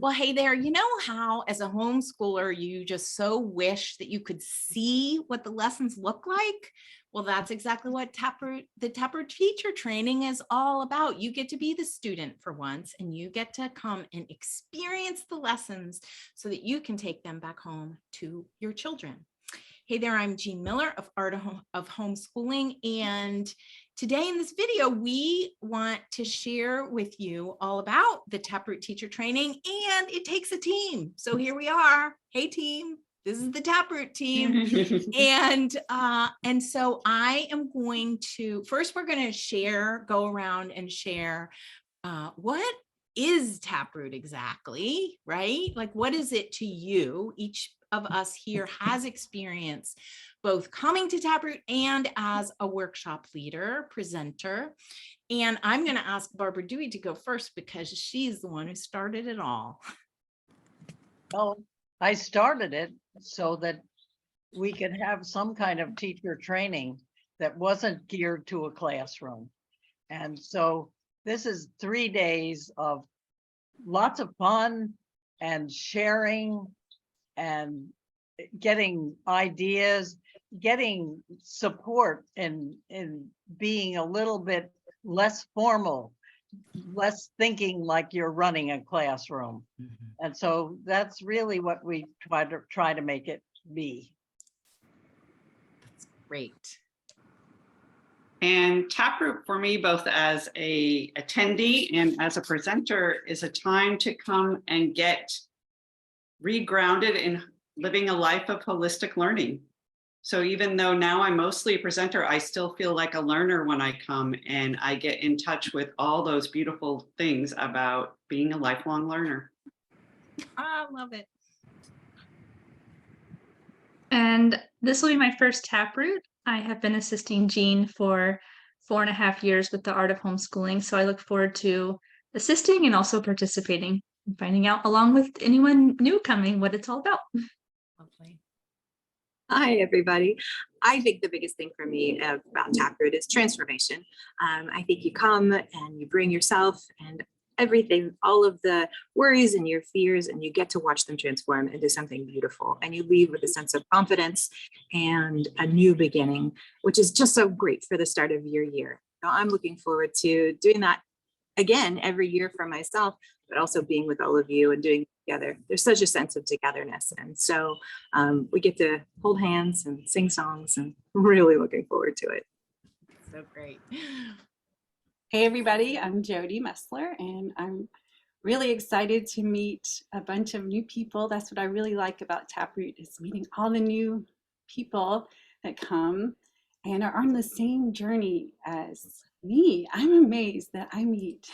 Well, hey there, you know how as a homeschooler, you just so wish that you could see what the lessons look like? Well, that's exactly what the Taproot Teacher Training is all about. You get to be the student for once, and you get to come and experience the lessons so that you can take them back home to your children. Hey there, I'm Jean Miller of Art of Homeschooling, and today in this video, we want to share with you all about the Taproot Teacher Training, and it takes a team. So here we are. Hey team, this is the Taproot team. And so I am going to, first we're going to go around and share what is Taproot exactly, right? Like, what is it to you? Each of us here has experience both coming to Taproot and as a workshop leader, presenter. And I'm going to ask Barbara Dewey to go first because she's the one who started it all. Well, I started it so that we could have some kind of teacher training that wasn't geared to a classroom. And so this is 3 days of lots of fun and sharing and getting ideas, getting support in being a little bit less formal, less thinking like you're running a classroom. Mm-hmm. And so that's really what we try to make it be. That's great. And Taproot for me, both as a attendee and as a presenter, is a time to come and get regrounded in living a life of holistic learning. So even though now I'm mostly a presenter, I still feel like a learner when I come and I get in touch with all those beautiful things about being a lifelong learner. I love it. And this will be my first Taproot. I have been assisting Jean for 4.5 years with the Art of Homeschooling. So I look forward to assisting and also participating and finding out along with anyone new coming what it's all about. Lovely. Hi, everybody. I think the biggest thing for me about Taproot is transformation. I think you come and you bring yourself and everything, all of the worries and your fears, and you get to watch them transform into something beautiful. And you leave with a sense of confidence and a new beginning, which is just so great for the start of your year. So I'm looking forward to doing that again every year for myself, but also being with all of you and doing it together. There's such a sense of togetherness. And so we get to hold hands and sing songs, and really looking forward to it. So great. Hey everybody, I'm Jody Messler, and I'm really excited to meet a bunch of new people. That's what I really like about Taproot, is meeting all the new people that come and are on the same journey as me. I'm amazed that I meet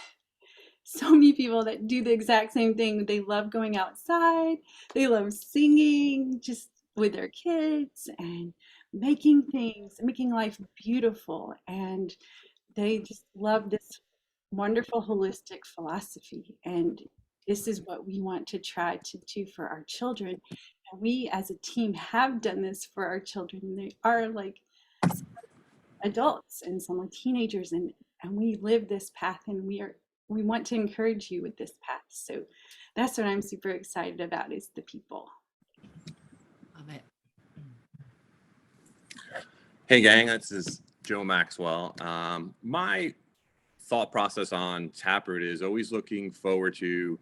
so many people that do the exact same thing. They love going outside, they love singing just with their kids and making things, making life beautiful, and they just love this wonderful holistic philosophy. And this is what we want to try to do for our children. And we as a team have done this for our children. They are like adults and some are teenagers, and we live this path, and we want to encourage you with this path. So that's what I'm super excited about, is the people. Love it. Hey gang, this is Joe Maxwell. My thought process on Taproot is always looking forward to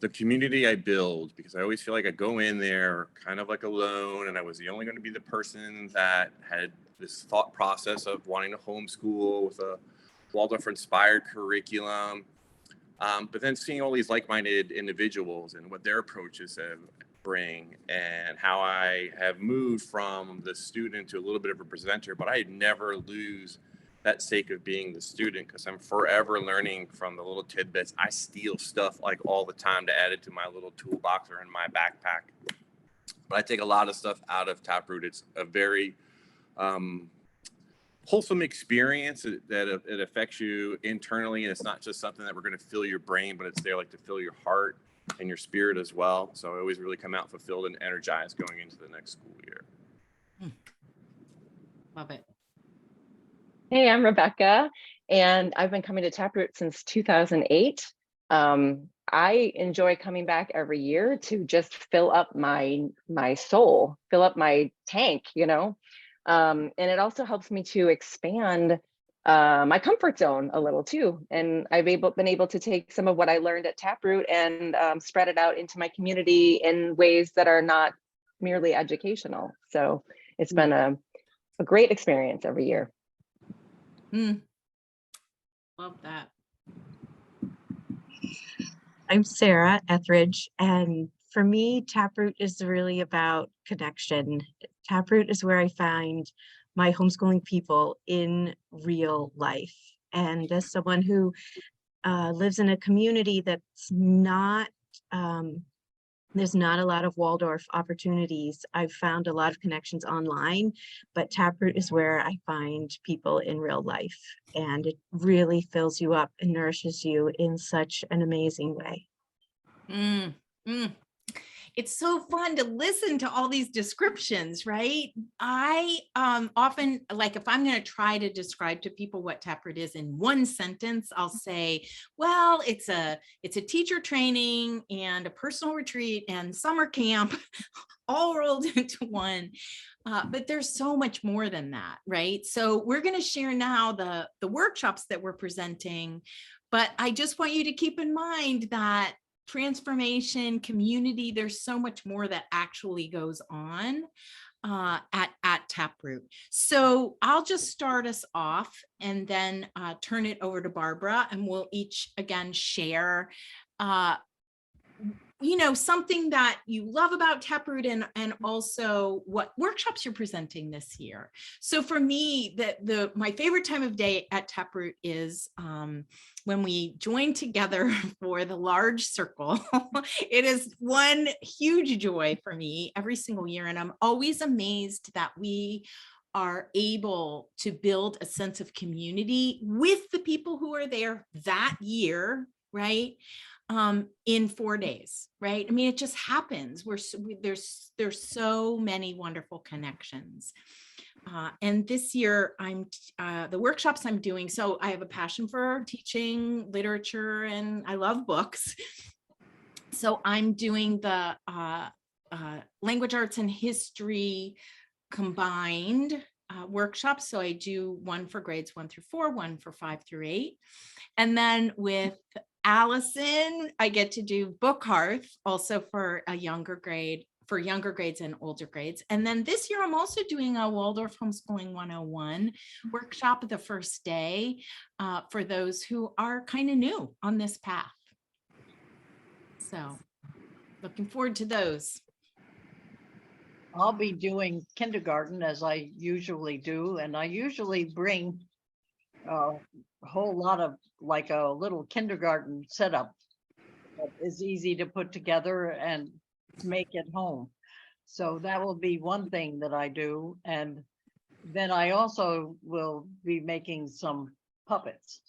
the community I build, because I always feel like I go in there kind of like alone, and I was the only going to be the person that had this thought process of wanting to homeschool with a Waldorf-inspired curriculum. But then seeing all these like-minded individuals and what their approaches bring, and how I have moved from the student to a little bit of a presenter, but I never lose that sake of being the student, because I'm forever learning from the little tidbits. I steal stuff like all the time to add it to my little toolbox or in my backpack. But I take a lot of stuff out of Taproot. It's a very wholesome experience that it affects you internally, and it's not just something that we're going to fill your brain, but it's there like to fill your heart and your spirit as well. So I always really come out fulfilled and energized going into the next school year. Love it. Hey, I'm Rebecca, and I've been coming to Taproot since 2008. I enjoy coming back every year to just fill up my soul, fill up my tank, and it also helps me to expand my comfort zone a little too. And I've been able to take some of what I learned at Taproot and spread it out into my community in ways that are not merely educational. So it's been a great experience every year. Love that. I'm Sarah Etheridge, and for me, Taproot is really about connection. Taproot is where I find my homeschooling people in real life. And as someone who lives in a community that's not, there's not a lot of Waldorf opportunities, I've found a lot of connections online, but Taproot is where I find people in real life. And it really fills you up and nourishes you in such an amazing way. It's so fun to listen to all these descriptions, right? I often, like, if I'm going to try to describe to people what Taproot is in one sentence, I'll say, well, it's a teacher training and a personal retreat and summer camp all rolled into one. But there's so much more than that, right? So we're going to share now the workshops that we're presenting, but I just want you to keep in mind that transformation, community, there's so much more that actually goes on at Taproot. So I'll just start us off and then turn it over to Barbara, and we'll each again share something that you love about Taproot and also what workshops you're presenting this year. So for me, my favorite time of day at Taproot is when we join together for the large circle. It is one huge joy for me every single year. And I'm always amazed that we are able to build a sense of community with the people who are there that year, right? In 4 days, right? I mean, it just happens. There's so many wonderful connections. And this year, the workshops I'm doing, so I have a passion for teaching literature and I love books. So I'm doing the language arts and history combined workshops. So I do one for grades 1 through 4, one for 5 through 8. And then with Allison, I get to do Book Hearth also for a younger grade, for younger grades and older grades. And then this year, I'm also doing a Waldorf Homeschooling 101 workshop the first day for those who are kind of new on this path. So looking forward to those. I'll be doing kindergarten as I usually do, and I usually bring a whole lot of like a little kindergarten setup that is easy to put together and make at home. So that will be one thing that I do. And then I also will be making some puppets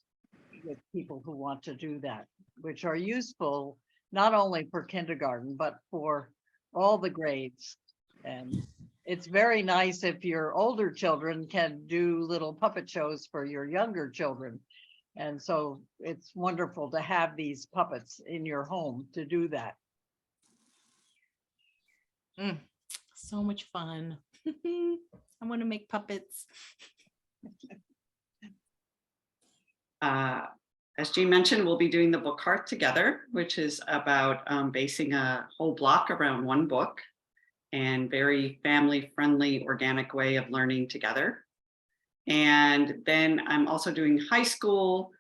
with people who want to do that, which are useful not only for kindergarten, but for all the grades. And it's very nice if your older children can do little puppet shows for your younger children. And so it's wonderful to have these puppets in your home to do that. So much fun. I want to make puppets. As Jean mentioned, we'll be doing the Book Hearth together, which is about basing a whole block around one book and very family-friendly, organic way of learning together. And then I'm also doing high school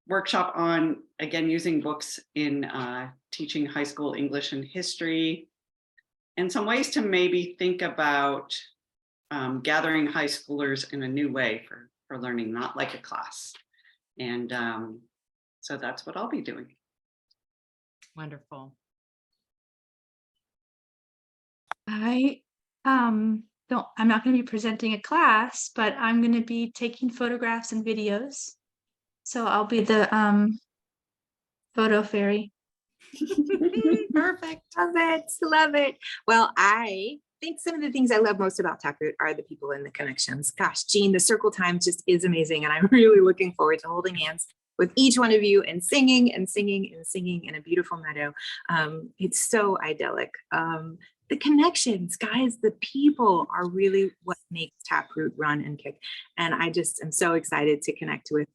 workshop on, again, using books in teaching high school English and history, and some ways to maybe think about gathering high schoolers in a new way for learning, not like a class. And so that's what I'll be doing. Wonderful. I'm not going to be presenting a class, but I'm going to be taking photographs and videos. So I'll be the photo fairy. Perfect. Love it. Love it. Well, I think some of the things I love most about Taproot are the people and the connections. Gosh, Jean, the circle time just is amazing. And I'm really looking forward to holding hands with each one of you and singing and singing and singing in a beautiful meadow. It's so idyllic. The connections, guys, the people are really what makes Taproot run and kick. And I just am so excited to connect with,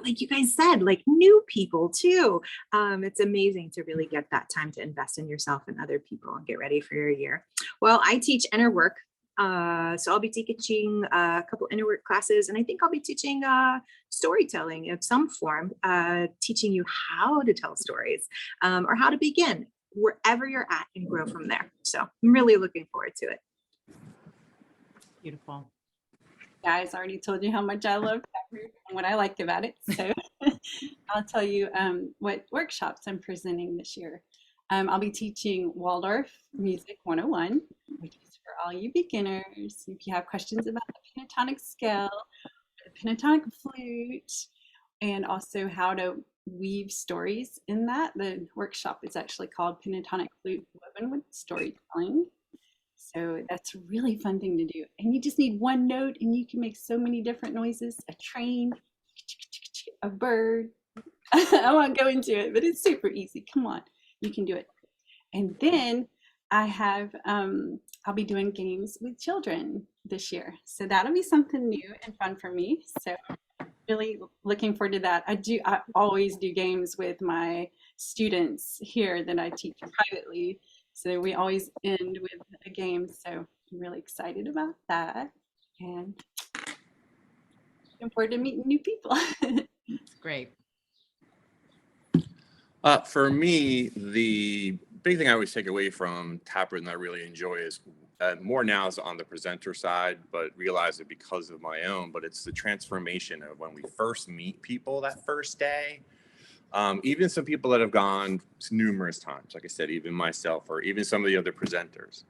like you guys said, like new people too. It's amazing to really get that time to invest in yourself and other people and get ready for your year. Well, I teach inner work. So I'll be teaching a couple inner work classes, and I think I'll be teaching storytelling of some form, teaching you how to tell stories or how to begin wherever you're at and grow from there. So I'm really looking forward to it. Beautiful. Guys, I already told you how much I love Taproot and what I like about it. So I'll tell you what workshops I'm presenting this year. I'll be teaching Waldorf Music 101, which is for all you beginners. If you have questions about the pentatonic scale, the pentatonic flute, and also how to weave stories in that. The workshop is actually called Pentatonic Flute Woven with Storytelling. So that's a really fun thing to do. And you just need one note and you can make so many different noises, a train, a bird. I won't go into it, but it's super easy. Come on, you can do it. And then I have, I'll be doing games with children this year. So that'll be something new and fun for me. So really looking forward to that. I always do games with my students here that I teach privately. So we always end with a game. So I'm really excited about that. And looking forward to meeting new people. Great. For me, the big thing I always take away from Taproot and I really enjoy is more now is on the presenter side, but realize it because of my own, but it's the transformation of when we first meet people that first day. Even some people that have gone numerous times, like I said, even myself or even some of the other presenters.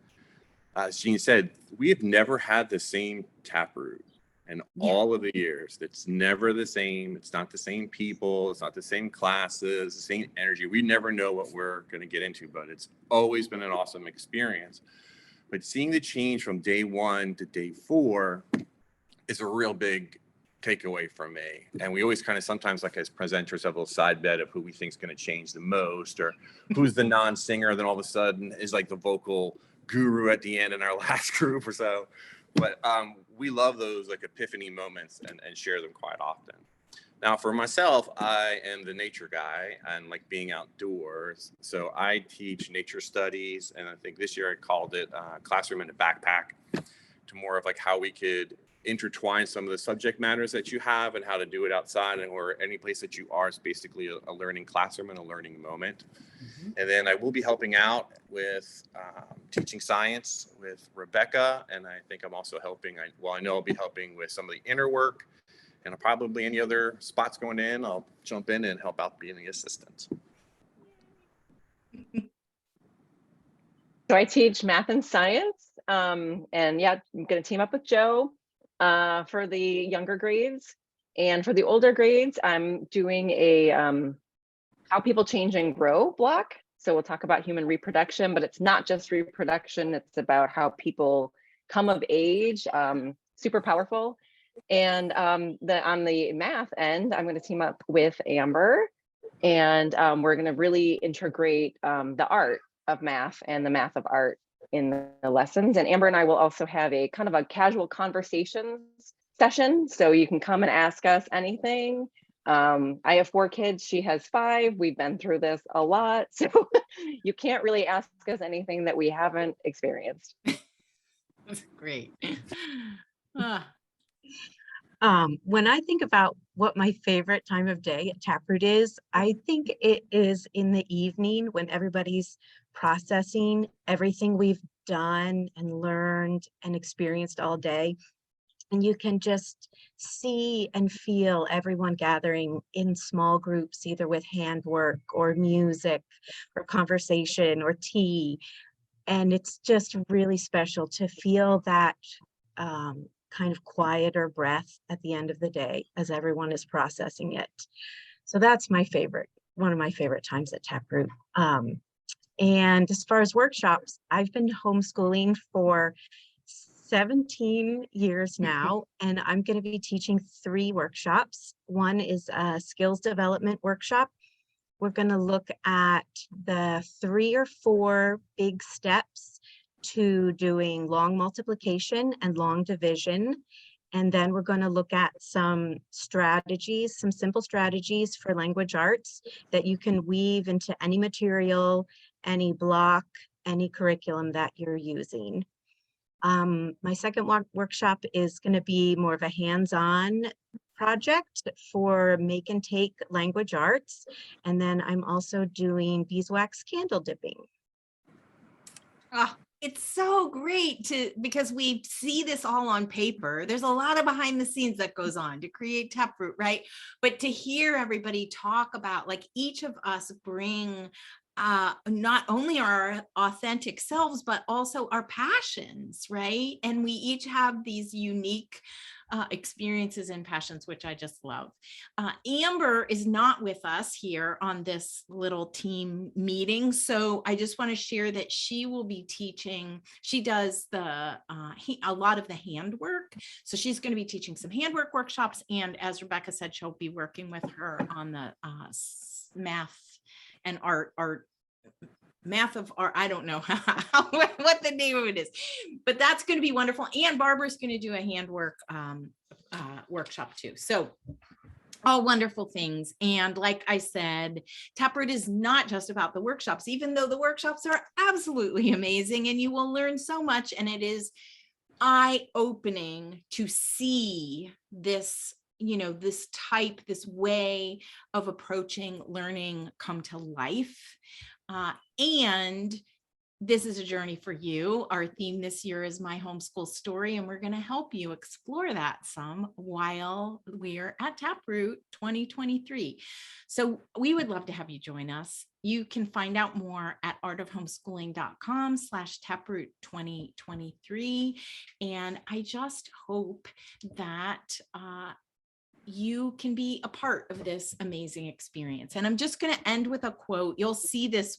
As Jean said, we have never had the same Taproot in all of the years. It's never the same. It's not the same people. It's not the same classes, the same energy. We never know what we're going to get into, but it's always been an awesome experience. But seeing the change from day 1 to day 4 is a real big takeaway from me. And we always kind of sometimes, like as presenters, have a little side bet of who we think is going to change the most or who's the non-singer. Then all of a sudden is like the vocal guru at the end in our last group or so. But we love those like epiphany moments and share them quite often. Now, for myself, I am the nature guy and like being outdoors. So I teach nature studies. And I think this year I called it Classroom in a Backpack, to more of like how we could intertwine some of the subject matters that you have and how to do it outside and or any place that you are is basically a learning classroom and a learning moment. And then I will be helping out with teaching science with Rebecca. And I think I'm also helping, I know I'll be helping with some of the inner work. And probably any other spots going in, I'll jump in and help out being the assistant. So I teach math and science. And yeah, I'm going to team up with Joe for the younger grades. And for the older grades, I'm doing a how people change and grow block. So we'll talk about human reproduction, but it's not just reproduction. It's about how people come of age, super powerful. And on the math end, I'm going to team up with Amber, and we're going to really integrate the art of math and the math of art in the lessons. And Amber and I will also have a kind of a casual conversations session, so you can come and ask us anything. I have 4 kids, she has 5. We've been through this a lot, so you can't really ask us anything that we haven't experienced. That's great. When I think about what my favorite time of day at Taproot is, I think it is in the evening when everybody's processing everything we've done and learned and experienced all day. And you can just see and feel everyone gathering in small groups, either with handwork or music or conversation or tea. And it's just really special to feel that kind of quieter breath at the end of the day as everyone is processing it. So that's my favorite, one of my favorite times at Taproot. And as far as workshops, I've been homeschooling for 17 years now, and I'm going to be teaching 3 workshops. One is a skills development workshop. We're going to look at the 3 or 4 big steps to doing long multiplication and long division. And then we're going to look at some strategies, some simple strategies for language arts that you can weave into any material, any block, any curriculum that you're using. My second workshop is going to be more of a hands-on project for make and take language arts. And then I'm also doing beeswax candle dipping. Oh, it's so great because we see this all on paper. There's a lot of behind the scenes that goes on to create Taproot, right? But to hear everybody talk about, like, each of us bring not only our authentic selves, but also our passions, right? And we each have these unique experiences and passions, which I just love. Amber is not with us here on this little team meeting. So I just want to share that she will be teaching. She does a lot of the handwork. So she's going to be teaching some handwork workshops. And as Rebecca said, she'll be working with her on the math and math of art. I don't know what the name of it is, but that's going to be wonderful. And Barbara's going to do a handwork workshop too. So all wonderful things. And like I said, Taproot is not just about the workshops, even though the workshops are absolutely amazing and you will learn so much. And it is eye-opening to see this, this way of approaching learning come to life. And this is a journey for you. Our theme this year is My Homeschool Story, and we're going to help you explore that some while we're at Taproot 2023. So we would love to have you join us. You can find out more at artofhomeschooling.com/Taproot 2023. And I just hope that you can be a part of this amazing experience. And I'm just going to end with a quote. You'll see this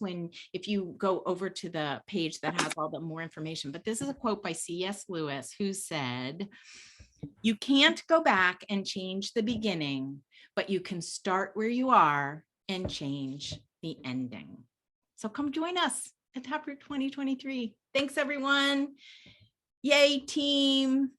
if you go over to the page that has all the more information, but this is a quote by C.S. Lewis, who said, "You can't go back and change the beginning, but you can start where you are and change the ending." So come join us at Taproot 2023. Thanks, everyone. Yay, team.